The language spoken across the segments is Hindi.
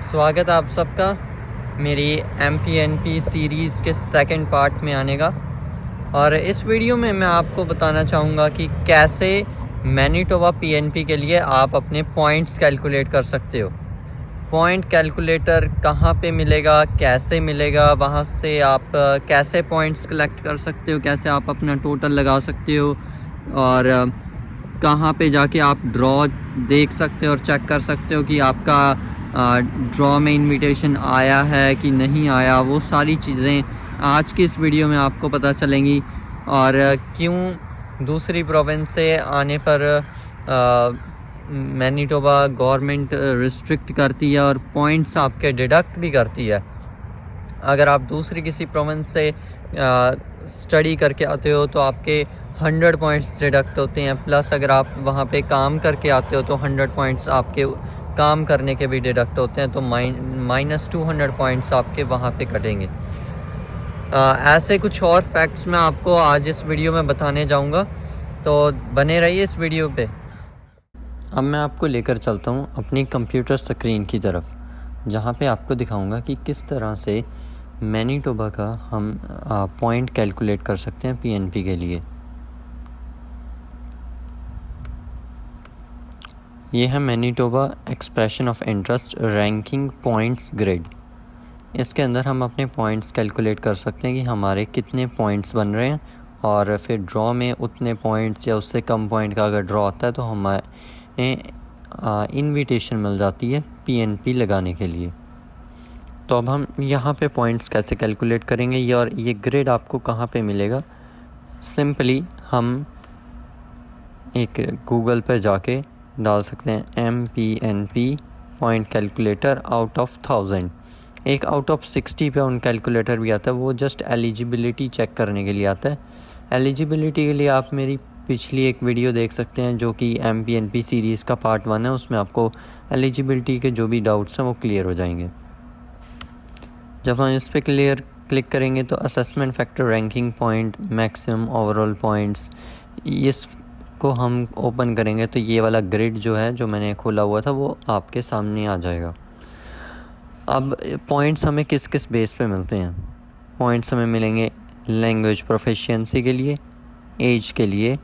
स्वागत आप सबका मेरी MPNP सीरीज़ के सेकंड पार्ट में आने का। और इस वीडियो में मैं आपको बताना चाहूँगा कि कैसे मैनीटोबा PNP के लिए आप अपने पॉइंट्स कैलकुलेट कर सकते हो। पॉइंट कैलकुलेटर कहाँ पे मिलेगा, कैसे मिलेगा, वहाँ से आप कैसे पॉइंट्स कलेक्ट कर सकते हो, कैसे आप अपना टोटल लगा सकते हो, और कहाँ पे जाके आप ड्रॉ देख सकते हो और चेक कर सकते हो कि आपका ड्रॉ में इनविटेशन आया है कि नहीं आया। वो सारी चीज़ें आज की इस वीडियो में आपको पता चलेंगी। और क्यों दूसरी प्रोविंस से आने पर मैनीटोबा गवर्नमेंट रिस्ट्रिक्ट करती है और पॉइंट्स आपके डिडक्ट भी करती है। अगर आप दूसरी किसी प्रोविंस से स्टडी करके आते हो तो आपके 100 पॉइंट्स डिडक्ट होते हैं, प्लस अगर आप वहाँ पे काम करके आते हो तो 100 पॉइंट्स आपके काम करने के भी डिडक्ट होते हैं, तो -200 पॉइंट्स आपके वहाँ पे कटेंगे। ऐसे कुछ और फैक्ट्स मैं आपको आज इस वीडियो में बताने जाऊँगा, तो बने रहिए इस वीडियो पे। अब मैं आपको लेकर चलता हूँ अपनी कंप्यूटर स्क्रीन की तरफ, जहाँ पे आपको दिखाऊंगा कि किस तरह से मैनीटोबा का हम पॉइंट कैलकुलेट कर सकते हैं PNP के लिए। ये है Manitoba expression of interest ranking points grid. इसके अंदर हम अपने पॉइंट्स कैलकुलेट कर सकते हैं कि हमारे कितने पॉइंट्स बन रहे हैं, और फिर ड्रॉ में उतने पॉइंट्स या उससे कम पॉइंट का अगर ड्रॉ आता है तो हमें इनविटेशन मिल जाती है PNP लगाने के लिए। तो अब हम यहाँ पे पॉइंट्स कैसे कैलकुलेट करेंगे, और ये ग्रिड आपको कहाँ पे मिलेगा। सिंपली हम एक गूगल पे जाके डाल सकते हैं MPNP point calculator out of 1000। एक आउट ऑफ 60 पॉइंट कैलकुलेटर भी आता है, वो जस्ट एलिजिबिलिटी चेक करने के लिए आता है। एलिजिबिलिटी के लिए आप मेरी पिछली एक वीडियो देख सकते हैं जो कि MPNP सीरीज़ का पार्ट 1 है। उसमें आपको एलिजिबिलिटी के जो भी डाउट्स हैं वो क्लियर हो जाएंगे। जब हम इस पर क्लिक करेंगे तो assessment factor ranking point maximum overall points, इसको हम ओपन करेंगे तो ये वाला ग्रिड जो है जो मैंने खोला हुआ था वो आपके सामने आ जाएगा। अब पॉइंट्स हमें किस किस बेस पे मिलते हैं। पॉइंट्स हमें मिलेंगे लैंग्वेज प्रोफिशिएंसी के लिए, एज के लिए,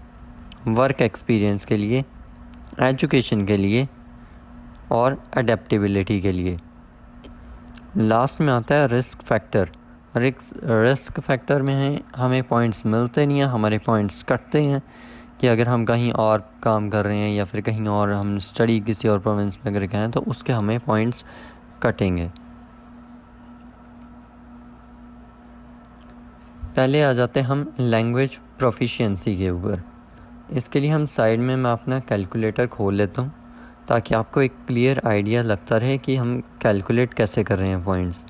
वर्क एक्सपीरियंस के लिए, एजुकेशन के लिए और अडेप्टेबिलिटी के लिए। लास्ट में आता है रिस्क फैक्टर। रिस्क फैक्टर में हमें पॉइंट्स मिलते नहीं हैं, हमारे पॉइंट्स कटते हैं कि अगर हम कहीं और काम कर रहे हैं या फिर कहीं और हम स्टडी किसी और प्रोविंस में अगर गए हैं तो उसके हमें पॉइंट्स कटेंगे। पहले आ जाते हैं हम लैंग्वेज प्रोफिशिएंसी के ऊपर। इसके लिए हम साइड में मैं अपना कैलकुलेटर खोल लेता हूँ ताकि आपको एक क्लियर आइडिया लगता रहे कि हम कैलकुलेट कैसे कर रहे हैं पॉइंट्स।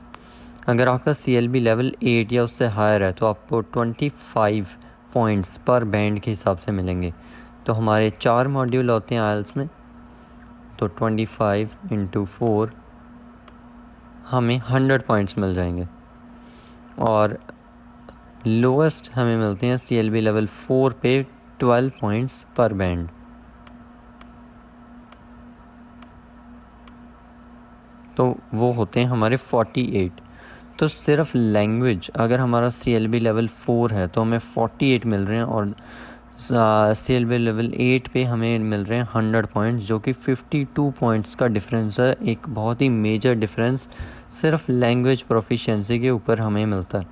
अगर आपका CLB लेवल 8 या उससे हायर है तो आपको 25 पॉइंट्स पर बैंड के हिसाब से मिलेंगे। तो हमारे 4 मॉड्यूल होते हैं IELTS में, तो 25 × 4 हमें 100 पॉइंट्स मिल जाएंगे। और लोएस्ट हमें मिलते हैं CLB लेवल 4 पे 12 पॉइंट्स पर बैंड। तो वो होते हैं हमारे 48। तो सिर्फ लैंग्वेज अगर हमारा CLB लेवल 4 है तो हमें 48 मिल रहे हैं, और CLB लेवल 8 पे हमें मिल रहे हैं 100 पॉइंट्स, जो कि 52 पॉइंट्स का डिफरेंस है। एक बहुत ही मेजर डिफरेंस सिर्फ लैंग्वेज प्रोफिशिएंसी के ऊपर हमें मिलता है।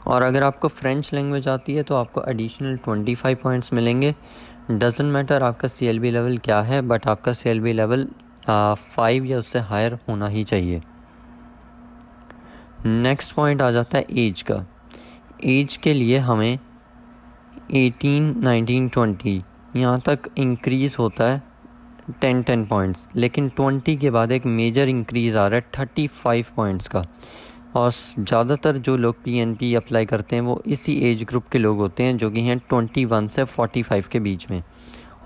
और अगर आपको फ्रेंच लैंग्वेज आती है तो आपको एडिशनल 25 पॉइंट्स मिलेंगे। डजेंट मैटर आपका CLB लेवल क्या है, बट आपका CLB लेवल 5 या उससे हायर होना ही चाहिए। नेक्स्ट पॉइंट आ जाता है एज का। एज के लिए हमें 18, 19, 20 यहाँ तक इंक्रीज़ होता है 10 पॉइंट्स, लेकिन 20 के बाद एक मेजर इंक्रीज़ आ रहा है 35 पॉइंट्स का। और ज़्यादातर जो लोग PNP अप्लाई करते हैं वो इसी एज ग्रुप के लोग होते हैं जो कि हैं 21 से 45 के बीच में।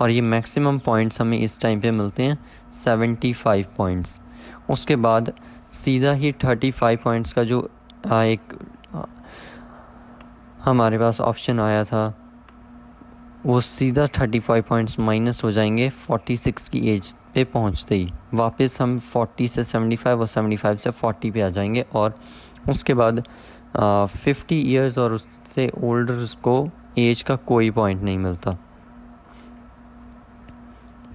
और ये मैक्सिमम पॉइंट्स हमें इस टाइम पे मिलते हैं 75 पॉइंट्स। उसके बाद सीधा ही 35 पॉइंट्स का जो एक हमारे पास ऑप्शन आया था वो सीधा 35 पॉइंट्स माइनस हो जाएंगे 46 की एज पे पहुंचते ही। वापस हम 40 से 75 और 75 से 40 पे आ जाएंगे, और उसके बाद 50 ईयर्स और उससे ओल्डर को एज का कोई पॉइंट नहीं मिलता।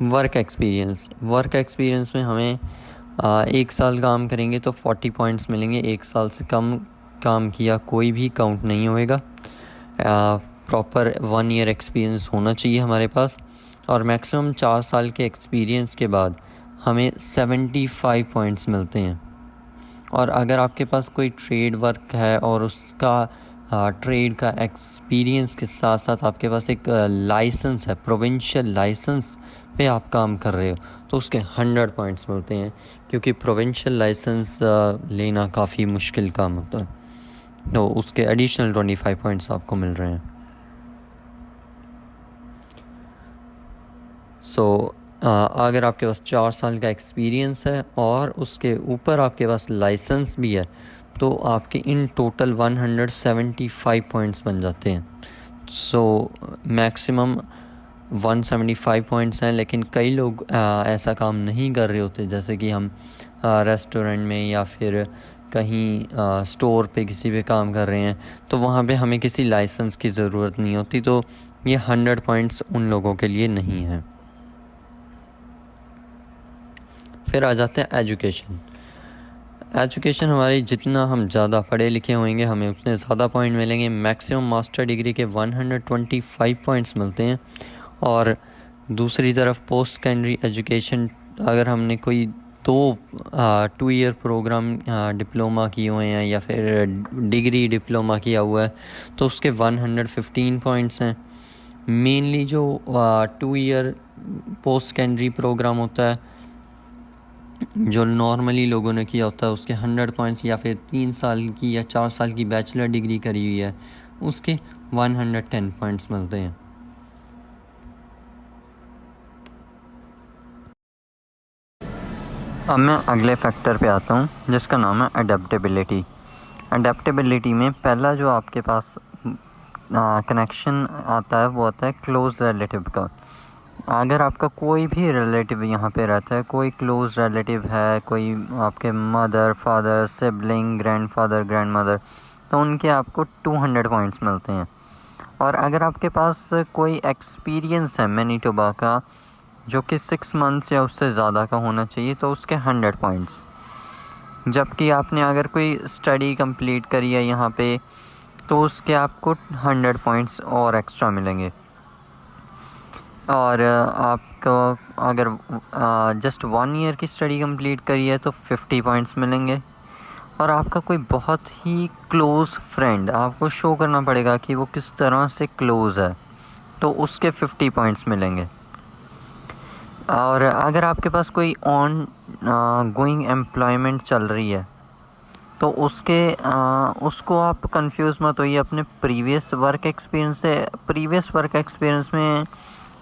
वर्क एक्सपीरियंस में हमें 1 साल काम करेंगे तो 40 पॉइंट्स मिलेंगे। 1 साल से कम काम किया कोई भी काउंट नहीं होएगा। प्रॉपर 1 ईयर एक्सपीरियंस होना चाहिए हमारे पास, और मैक्सिमम 4 साल के एक्सपीरियंस के बाद हमें 75 पॉइंट्स मिलते हैं। और अगर आपके पास कोई ट्रेड वर्क है और उसका ट्रेड का एक्सपीरियंस के साथ साथ आपके पास एक लाइसेंस है, प्रोविंशियल लाइसेंस पे आप काम कर रहे हो, तो उसके 100 पॉइंट्स मिलते हैं, क्योंकि प्रोविंशियल लाइसेंस लेना काफ़ी मुश्किल काम होता है, तो उसके एडिशनल 25 पॉइंट्स आपको मिल रहे हैं। अगर आपके पास 4 साल का एक्सपीरियंस है और उसके ऊपर आपके पास लाइसेंस भी है, तो आपके इन टोटल 175 पॉइंट्स बन जाते हैं। मैक्सिमम 175 पॉइंट्स हैं, लेकिन कई लोग ऐसा काम नहीं कर रहे होते, जैसे कि हम रेस्टोरेंट में या फिर कहीं स्टोर पे किसी पे काम कर रहे हैं, तो वहाँ पे हमें किसी लाइसेंस की ज़रूरत नहीं होती, तो ये 100 पॉइंट्स उन लोगों के लिए नहीं है। फिर आ जाते हैं एजुकेशन हमारी, जितना हम ज़्यादा पढ़े लिखे होंगे हमें उतने ज़्यादा पॉइंट मिलेंगे। मैक्सिमम मास्टर डिग्री के 125 पॉइंट्स मिलते हैं। और दूसरी तरफ पोस्ट सेकेंडरी एजुकेशन, अगर हमने कोई 2 ईयर प्रोग्राम डिप्लोमा किए हुए हैं या फिर डिग्री डिप्लोमा किया हुआ है, तो उसके 115 पॉइंट्स हैं। मेनली जो 2 ईयर पोस्ट सेकेंडरी प्रोग्राम होता है, जो नॉर्मली लोगों ने किया होता है, उसके 100 पॉइंट्स, या फिर 3 साल की या 4 साल की बैचलर डिग्री करी हुई है, उसके 110 पॉइंट्स मिलते हैं। अब मैं अगले फैक्टर पे आता हूँ, जिसका नाम है अडेप्टेबिलिटी में पहला जो आपके पास कनेक्शन आता है वो आता है क्लोज रिलेटिव का। अगर आपका कोई भी रिलेटिव यहाँ पे रहता है, कोई क्लोज रिलेटिव है, कोई आपके mother, father, sibling, grandfather, grandmother, तो उनके आपको 200 पॉइंट्स मिलते हैं। और अगर आपके पास कोई एक्सपीरियंस है मैनीटोबा का जो कि 6 मंथ्स या उससे ज़्यादा का होना चाहिए, तो उसके 100 पॉइंट्स। जबकि आपने अगर कोई स्टडी कंप्लीट करी है यहाँ पे, तो उसके आपको 100 पॉइंट्स और एक्स्ट्रा मिलेंगे। और आपको अगर जस्ट 1 ईयर की स्टडी कंप्लीट करी है तो 50 पॉइंट्स मिलेंगे। और आपका कोई बहुत ही क्लोज़ फ्रेंड, आपको शो करना पड़ेगा कि वो किस तरह से क्लोज़ है, तो उसके 50 पॉइंट्स मिलेंगे। और अगर आपके पास कोई ऑन गोइंग एम्प्लॉयमेंट चल रही है, तो उसको आप कंफ्यूज मत होइए अपने प्रीवियस वर्क एक्सपीरियंस से। प्रीवियस वर्क एक्सपीरियंस में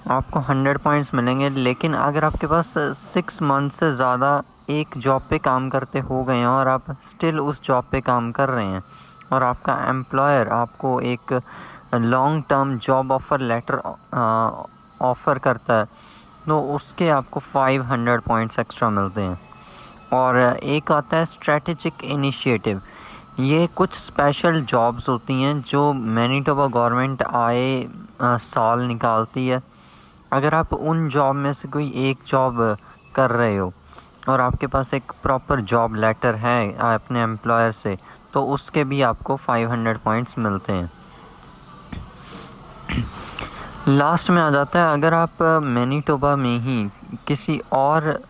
आपको 100 पॉइंट्स मिलेंगे, लेकिन अगर आपके पास 6 मंथ से ज़्यादा एक जॉब पे काम करते हो गए हैं और आप स्टिल उस जॉब पे काम कर रहे हैं, और आपका एम्प्लॉयर आपको एक long term job offer letter offer करता है, तो उसके आपको 500 पॉइंट्स एक्स्ट्रा मिलते हैं। और एक आता है स्ट्रेटेजिक इनिशिएटिव। ये कुछ स्पेशल जॉब्स होती हैं जो मैनीटोबा गवर्नमेंट आए साल निकालती है। अगर आप उन जॉब में से कोई एक जॉब कर रहे हो और आपके पास एक प्रॉपर जॉब लेटर है अपने एम्प्लॉयर से, तो उसके भी आपको 500 पॉइंट्स मिलते हैं। लास्ट में आ जाता है, अगर आप मैनीटोबा में ही किसी और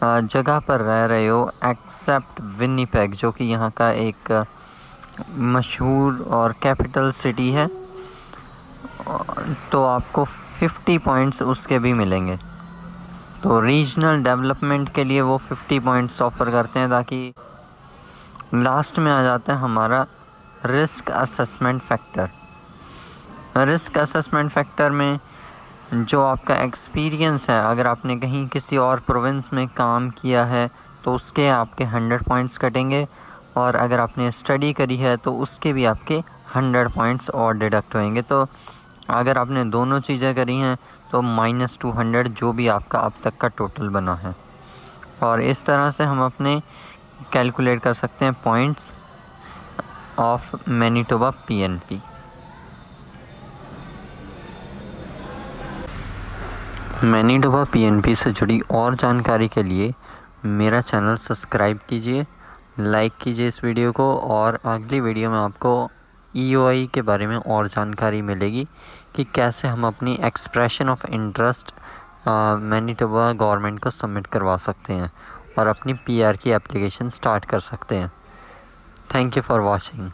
जगह पर रह रहे हो एक्सेप्ट विनिपेग, जो कि यहाँ का एक मशहूर और कैपिटल सिटी है, तो आपको 50 पॉइंट्स उसके भी मिलेंगे। तो रीजनल डेवलपमेंट के लिए वो 50 पॉइंट्स ऑफ़र करते हैं। ताकि लास्ट में आ जाता है हमारा risk assessment factor. Risk assessment factor में जो आपका एक्सपीरियंस है, अगर आपने कहीं किसी और प्रोविंस में काम किया है तो उसके आपके 100 पॉइंट्स कटेंगे, और अगर आपने स्टडी करी है तो उसके भी आपके 100 पॉइंट्स और डिडक्ट होंगे। तो अगर आपने दोनों चीज़ें करी हैं तो -200 जो भी आपका अब तक का टोटल बना है। और इस तरह से हम अपने कैलकुलेट कर सकते हैं points of Manitoba PNP. Manitoba PNP से जुड़ी और जानकारी के लिए मेरा चैनल सब्सक्राइब कीजिए, लाइक कीजिए इस वीडियो को, और अगली वीडियो में आपको ईओआई के बारे में और जानकारी मिलेगी कि कैसे हम अपनी expression of interest Manitoba government को सबमिट करवा सकते हैं और अपनी पीआर की एप्लीकेशन स्टार्ट कर सकते हैं। Thank you for watching.